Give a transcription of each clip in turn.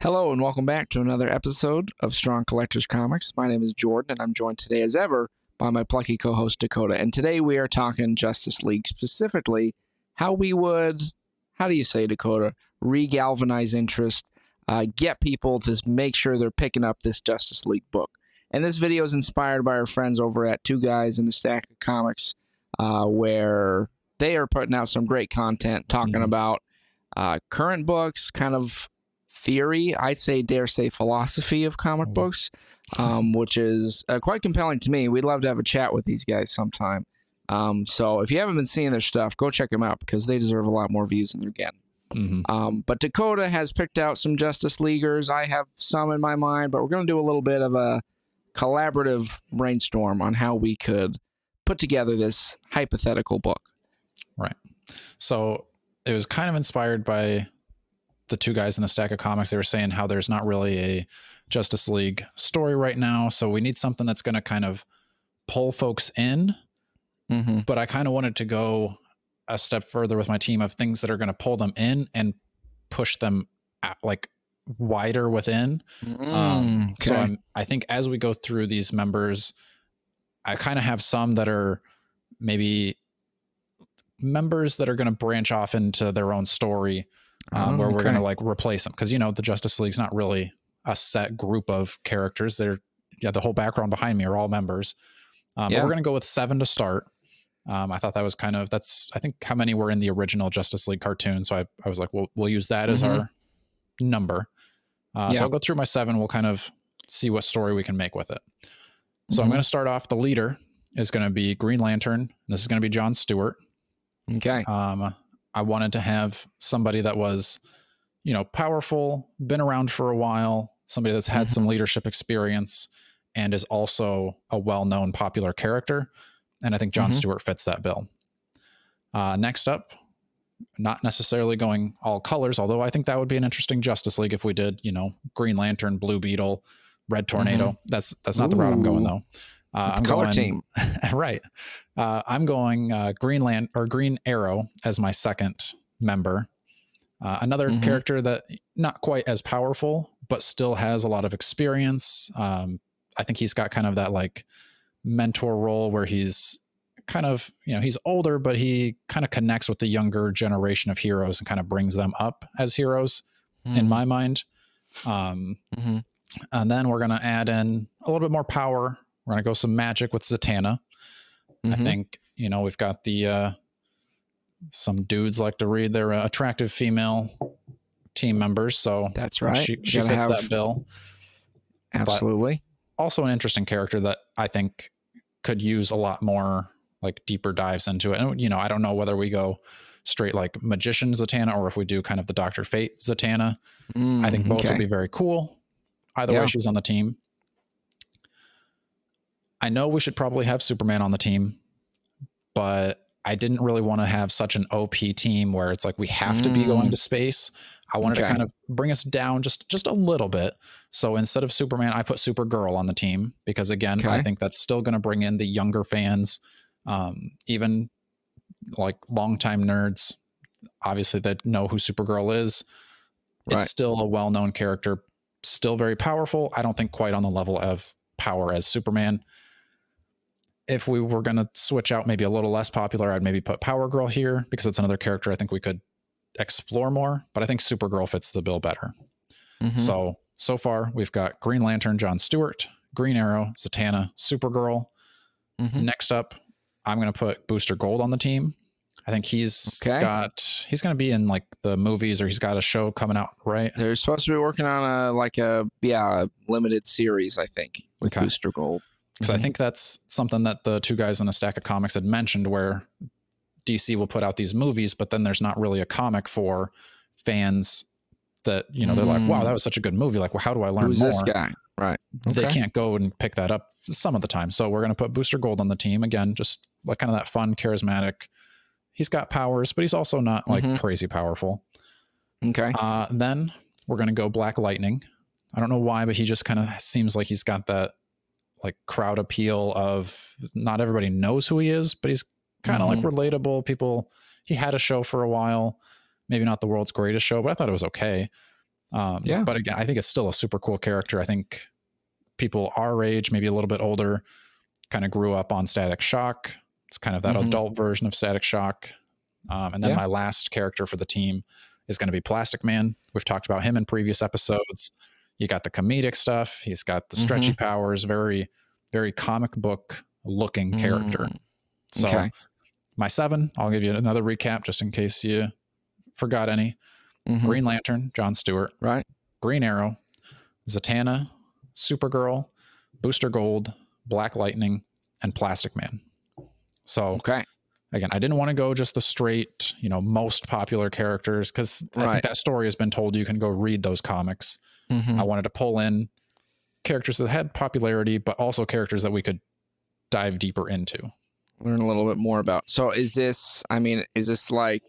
Hello and welcome back to another episode of Strong Collectors Comics. My name is Jordan and I'm joined today as ever by my plucky co-host Dakota. And today we are talking Justice League, specifically how do you say, Dakota, re-galvanize interest, get people to make sure they're picking up this Justice League book. And this video is inspired by our friends over at Two Guys in a Stack of Comics, where they are putting out some great content talking about current books, kind of theory, dare say philosophy of comic books, which is quite compelling to me. We'd love to have a chat with these guys sometime. So if you haven't been seeing their stuff, go check them out because they deserve a lot more views than they're getting. But Dakota has picked out some Justice Leaguers. I have some in my mind, but we're going to do a little bit of a collaborative brainstorm on how we could put together this hypothetical book. Right. So it was kind of inspired by the Two Guys in a Stack of Comics. They were saying how there's not really a Justice League story right now. So we need something that's going to kind of pull folks in. But I kind of wanted to go a step further with my team of things that are going to pull them in and push them like wider within. So I think as we go through these members, I kind of have some that are maybe members that are going to branch off into their own story. Where we're going to like replace them. Cause the Justice League's not really a set group of characters. The whole background behind me are all members. But we're going to go with 7 to start. I thought that was I think how many were in the original Justice League cartoon. So I was like, we'll use that as our number. So I'll go through my 7. We'll kind of see what story we can make with it. So I'm going to start off. The leader is going to be Green Lantern. This is going to be John Stewart. Okay. I wanted to have somebody that was, powerful, been around for a while, somebody that's had some leadership experience and is also a well-known popular character. And I think John Stewart fits that bill. Next up, not necessarily going all colors, although I think that would be an interesting Justice League if we did, Green Lantern, Blue Beetle, Red Tornado. That's not the route I'm going though. I'm color going team. Right. I'm going Green Arrow as my second member. Another character that not quite as powerful, but still has a lot of experience. I think he's got kind of that like mentor role where he's kind of, he's older, but he kind of connects with the younger generation of heroes and kind of brings them up as heroes in my mind. And then we're going to add in a little bit more power. We're going to go some magic with Zatanna. I think, we've got some dudes like to read. They're attractive female team members. So that's right. She fits that bill. Absolutely. But also an interesting character that I think could use a lot more like deeper dives into it. And, I don't know whether we go straight like magician Zatanna or if we do kind of the Dr. Fate Zatanna. I think both would be very cool. Either way, she's on the team. I know we should probably have Superman on the team, but I didn't really want to have such an OP team where it's like we have to be going to space. I wanted to kind of bring us down just a little bit. So instead of Superman, I put Supergirl on the team because again, I think that's still going to bring in the younger fans, even like longtime nerds, obviously that know who Supergirl is. It's still a well-known character, still very powerful. I don't think quite on the level of power as Superman. If we were going to switch out maybe a little less popular, I'd maybe put Power Girl here because it's another character I think we could explore more, but I think Supergirl fits the bill better. So far we've got Green Lantern, John Stewart, Green Arrow, Zatanna, Supergirl. Next up, I'm going to put Booster Gold on the team. I think he's going to be in like the movies or he's got a show coming out, right? They're supposed to be working on a limited series, I think, with Booster Gold. Because I think that's something that the Two Guys in a Stack of Comics had mentioned where DC will put out these movies, but then there's not really a comic for fans that, they're like, wow, that was such a good movie. Like, well, how do I learn Who's more? This guy? Right. They can't go and pick that up some of the time. So we're going to put Booster Gold on the team. Again, just like kind of that fun, charismatic. He's got powers, but he's also not like crazy powerful. Okay. Then we're going to go Black Lightning. I don't know why, but he just kind of seems like he's got that like crowd appeal of not everybody knows who he is, but he's kind of like relatable. He had a show for a while, maybe not the world's greatest show, but I thought it was okay. Yeah. But again, I think it's still a super cool character. I think people our age, maybe a little bit older, kind of grew up on Static Shock. It's kind of that adult version of Static Shock. And then my last character for the team is going to be Plastic Man. We've talked about him in previous episodes. You got the comedic stuff. He's got the stretchy powers, very, very comic book looking character. So my 7, I'll give you another recap just in case you forgot any. Green Lantern, John Stewart. Right. Green Arrow, Zatanna, Supergirl, Booster Gold, Black Lightning, and Plastic Man. So again, I didn't want to go just the straight, most popular characters, because I think that story has been told. You can go read those comics. I wanted to pull in characters that had popularity, but also characters that we could dive deeper into. Learn a little bit more about. So is this like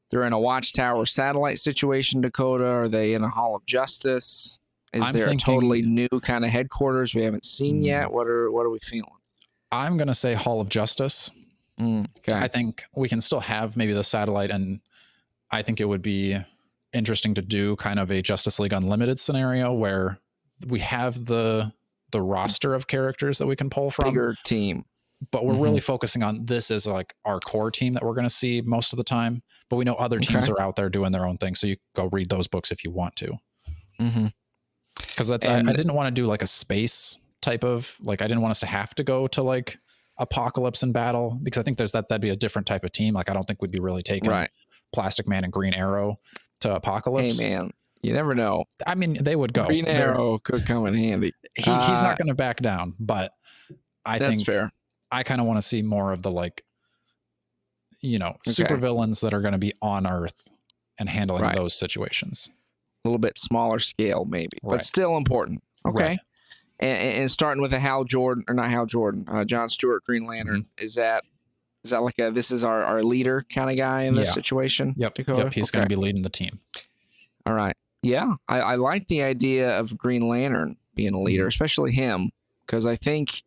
they're in a Watchtower satellite situation, Dakota? Are they in a Hall of Justice? Is there a totally new kind of headquarters we haven't seen yet? What are we feeling? I'm going to say Hall of Justice. I think we can still have maybe the satellite, and I think it would be interesting to do kind of a Justice League Unlimited scenario where we have the roster of characters that we can pull from. Bigger team. But we're really focusing on this as like our core team that we're going to see most of the time. But we know other teams are out there doing their own thing. So you go read those books if you want to. Because I didn't want to do like a space type of, like, I didn't want us to have to go to like Apocalypse and battle, because I think that'd be a different type of team. Like, I don't think we'd be really taking Plastic Man and Green Arrow to Apocalypse. Hey man, you never know. I mean, they would go. Green Arrow could come in handy. He's not going to back down, but I think that's fair. I kind of want to see more of the super villains that are going to be on Earth and handling those situations. A little bit smaller scale, maybe, but still important. Okay. And starting with John Stewart, Green Lantern. Is that like this is our leader kind of guy in this situation? Dakota? Yep. He's going to be leading the team. All right. Yeah. I like the idea of Green Lantern being a leader, especially him, because I think,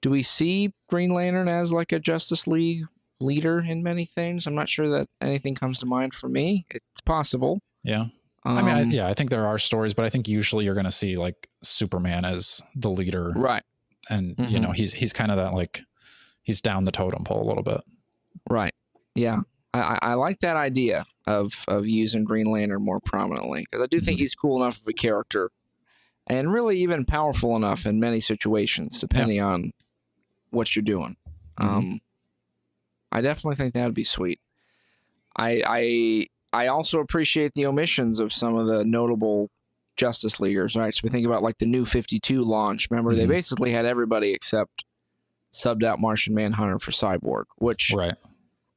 do we see Green Lantern as like a Justice League leader in many things? I'm not sure that anything comes to mind for me. It's possible. Yeah. I think there are stories, but I think usually you're going to see like Superman as the leader. Right. And, he's kind of that, like, he's down the totem pole a little bit. Right. Yeah. I like that idea of using Green Lantern more prominently, because I do think he's cool enough of a character and really even powerful enough in many situations, depending on what you're doing. I definitely think that would be sweet. I also appreciate the omissions of some of the notable Justice Leaguers, right? So we think about like the New 52 launch. Remember, they basically had everybody except subbed out Martian Manhunter for Cyborg, which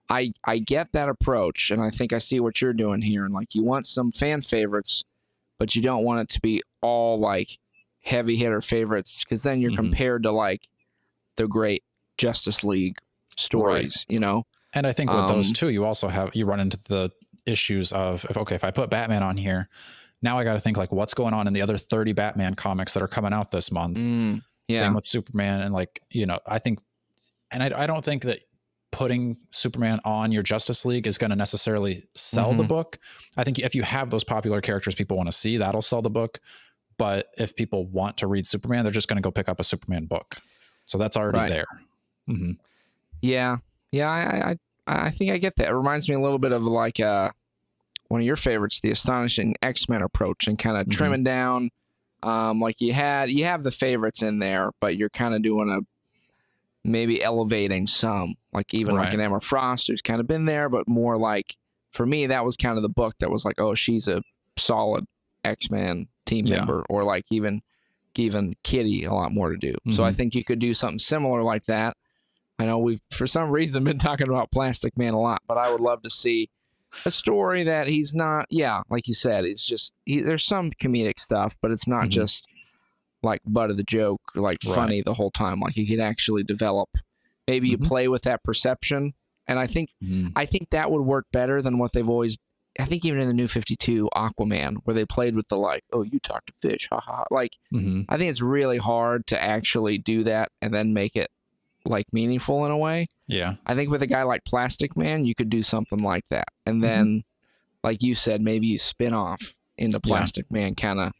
I get that approach, and I think I see what you're doing here. And like, you want some fan favorites, but you don't want it to be all like heavy hitter favorites, because then you're compared to like the great Justice League stories, And I think with those two, you run into the issues of, if I put Batman on here, now I got to think like, what's going on in the other 30 Batman comics that are coming out this month. Same with Superman. And like, I think, and I don't think that putting Superman on your Justice League is going to necessarily sell the book. I think if you have those popular characters people want to see, that'll sell the book. But if people want to read Superman, they're just going to go pick up a Superman book. So that's already there. Yeah. I think I get that. It reminds me a little bit of like one of your favorites, the Astonishing X-Men approach, and kind of trimming down. Like you have the favorites in there, but you're kind of doing maybe elevating some, like even like an Emma Frost, who's kind of been there, but more like, for me, that was kind of the book that was like, oh, she's a solid X-Men team member, or like even Kitty a lot more to do. So I think you could do something similar like that. I know we've, for some reason, been talking about Plastic Man a lot, but I would love to see a story that he's not, like you said, it's just, there's some comedic stuff, but it's not just like butt of the joke, or like funny the whole time. Like, you could actually develop, maybe you play with that perception. And I think that would work better than what they've always, I think even in the New 52 Aquaman, where they played with the like, oh, you talk to fish, haha. Like, I think it's really hard to actually do that and then make it like meaningful in a way. Yeah. I think with a guy like Plastic Man, you could do something like that. And then, like you said, maybe you spin off into Plastic Man kind of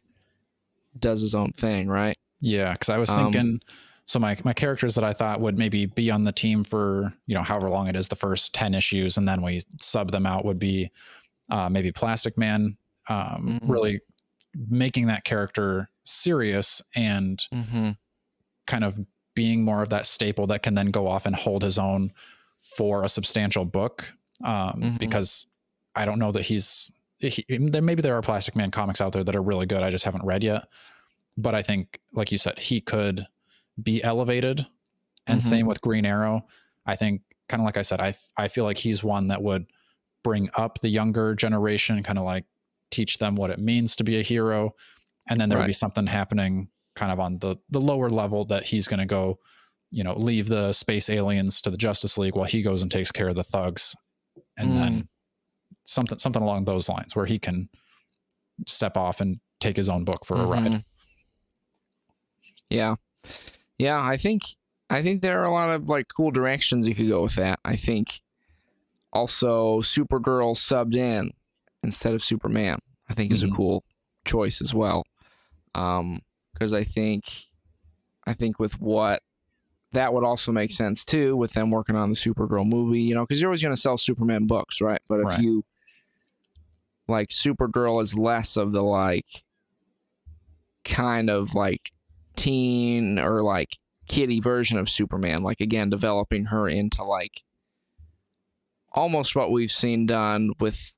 does his own thing, right? Yeah, because I was thinking, so my characters that I thought would maybe be on the team for, you know, however long it is, the first 10 issues, and then we sub them out, would be maybe Plastic Man, really making that character serious and kind of being more of that staple that can then go off and hold his own for a substantial book. Because I don't know that maybe there are Plastic Man comics out there that are really good. I just haven't read yet. But I think, like you said, he could be elevated. And same with Green Arrow. I think, kind of like I said, I feel like he's one that would bring up the younger generation, kind of like teach them what it means to be a hero. And then there would be something happening kind of on the lower level that he's going to go, you know, leave the space aliens to the Justice League while he goes and takes care of the thugs. And then something along those lines where he can step off and take his own book for a ride. Yeah. I think there are a lot of like cool directions you could go with that. I think also Supergirl subbed in instead of Superman, I think is a cool choice as well. Because I think with what that would also make sense too, with them working on the Supergirl movie, you know, because you're always going to sell Superman books, right? But if you like, Supergirl is less of the like kind of like teen or like kiddie version of Superman, like again developing her into like almost what we've seen done with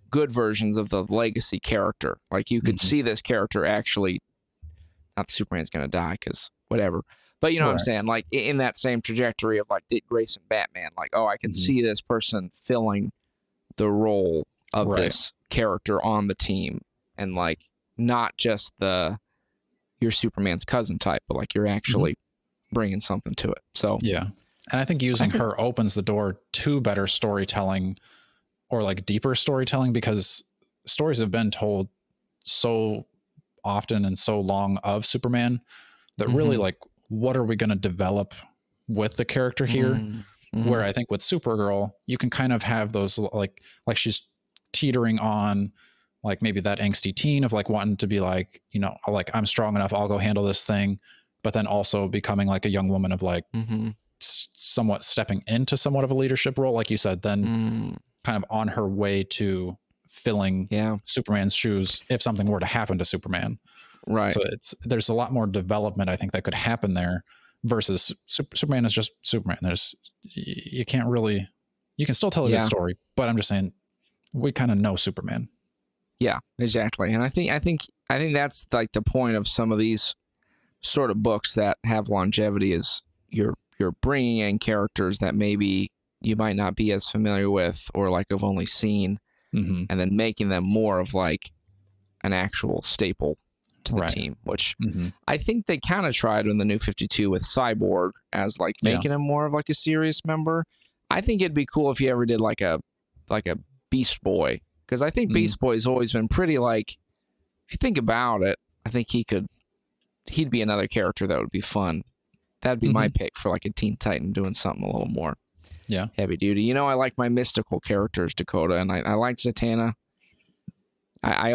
good versions of the legacy character. Like you could see this character actually, not that Superman's gonna die because whatever, but you know what I'm saying, like in that same trajectory of like Dick Grayson Batman, like, oh, I can see this person filling the role of this character on the team, and like not just your Superman's cousin type, but like you're actually bringing something to it. So yeah, and I think using her opens the door to better storytelling or like deeper storytelling, because stories have been told so often and so long of Superman that really like, what are we going to develop with the character here? Where I think with Supergirl, you can kind of have those like she's teetering on like maybe that angsty teen of like wanting to be like, you know, like I'm strong enough, I'll go handle this thing. But then also becoming like a young woman of like somewhat stepping into somewhat of a leadership role. Like you said, then kind of on her way to filling Superman's shoes if something were to happen to Superman. Right. So there's a lot more development I think that could happen there versus Superman is just Superman. You can't really, you can still tell a good story, but I'm just saying we kind of know Superman. Yeah, exactly. And I think that's like the point of some of these sort of books that have longevity, is you're bringing in characters that maybe you might not be as familiar with or like have only seen, and then making them more of like an actual staple to the team, which I think they kind of tried in the New 52 with Cyborg as like making him more of like a serious member. I think it'd be cool if you ever did like a Beast Boy, because I think Beast Boy's always been pretty like, if you think about it, I think he'd be another character that would be fun. That'd be my pick for like a Teen Titan doing something a little more heavy duty. You know, I like my mystical characters, Dakota, and I like Zatanna. I'd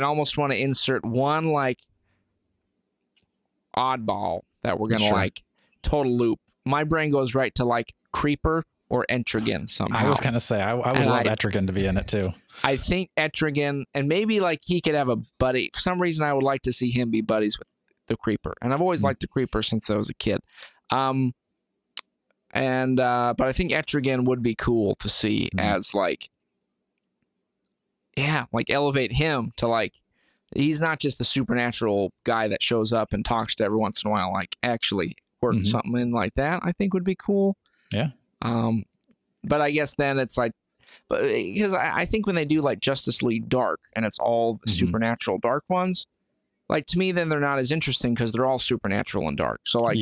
almost want to insert one like oddball that we're gonna like total loop. My brain goes right to like Creeper or Etrigan somehow. I was gonna say I would love Etrigan to be in it too. I think Etrigan, and maybe like he could have a buddy. For some reason, I would like to see him be buddies with the Creeper, and I've always liked the Creeper since I was a kid. But I think Etrigan would be cool to see as like, like elevate him to like, he's not just the supernatural guy that shows up and talks to every once in a while, like actually work something in like that, I think would be cool. Yeah. But I guess then it's like, but because I think when they do like Justice League Dark and it's all the supernatural dark ones, like to me, then they're not as interesting because they're all supernatural and dark. So like,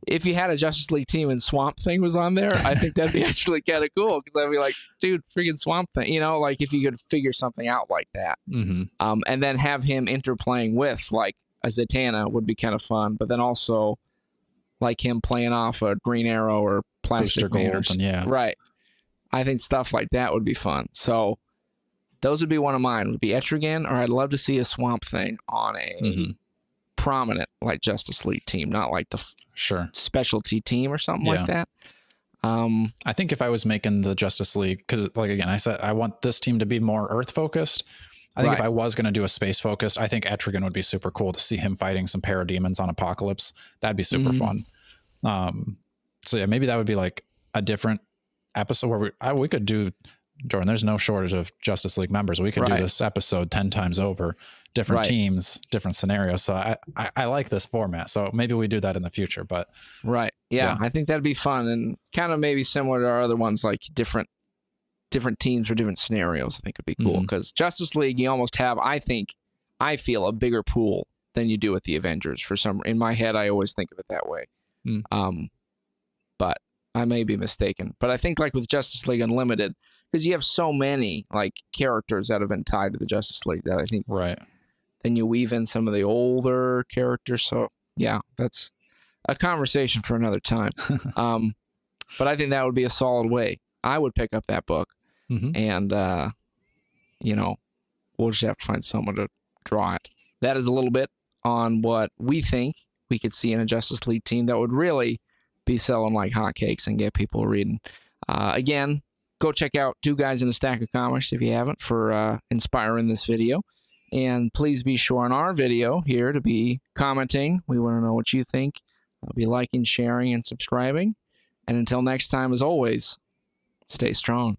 if you had a Justice League team and Swamp Thing was on there, I think that'd be actually kind of cool, because I'd be like, dude, freaking Swamp Thing, you know, like if you could figure something out like that, and then have him interplaying with like a Zatanna would be kind of fun, but then also like him playing off a Green Arrow or Plastic Man, right? I think stuff like that would be fun. So Those would be one of mine. Would be Etrigan, or I'd love to see a Swamp Thing on a prominent like Justice League team, not like the Sure. specialty team or something like that. I think if I was making the Justice League, because like again, I said I want this team to be more Earth focused. I think if I was going to do a space focused, I think Etrigan would be super cool to see him fighting some parademons on Apocalypse. That'd be super fun. So yeah, maybe that would be like a different episode where we could do, Jordan, there's no shortage of Justice League members. We could do this episode 10 times over, different teams, different scenarios. So I like this format. So maybe we do that in the future, but yeah, I think that'd be fun and kind of maybe similar to our other ones, like different teams or different scenarios. I think would be cool because Justice League, you almost have, I feel a bigger pool than you do with the Avengers. In my head, I always think of it that way. But I may be mistaken. But I think like with Justice League Unlimited, because you have so many like characters that have been tied to the Justice League that I think then you weave in some of the older characters. So yeah, that's a conversation for another time. But I think that would be a solid way. I would pick up that book and, we'll just have to find someone to draw it. That is a little bit on what we think we could see in a Justice League team that would really be selling like hotcakes and get people reading. Again, go check out Two Guys in a Stack of Comics if you haven't for inspiring this video. And please be sure on our video here to be commenting. We want to know what you think. Be liking, sharing, and subscribing. And until next time, as always, stay strong.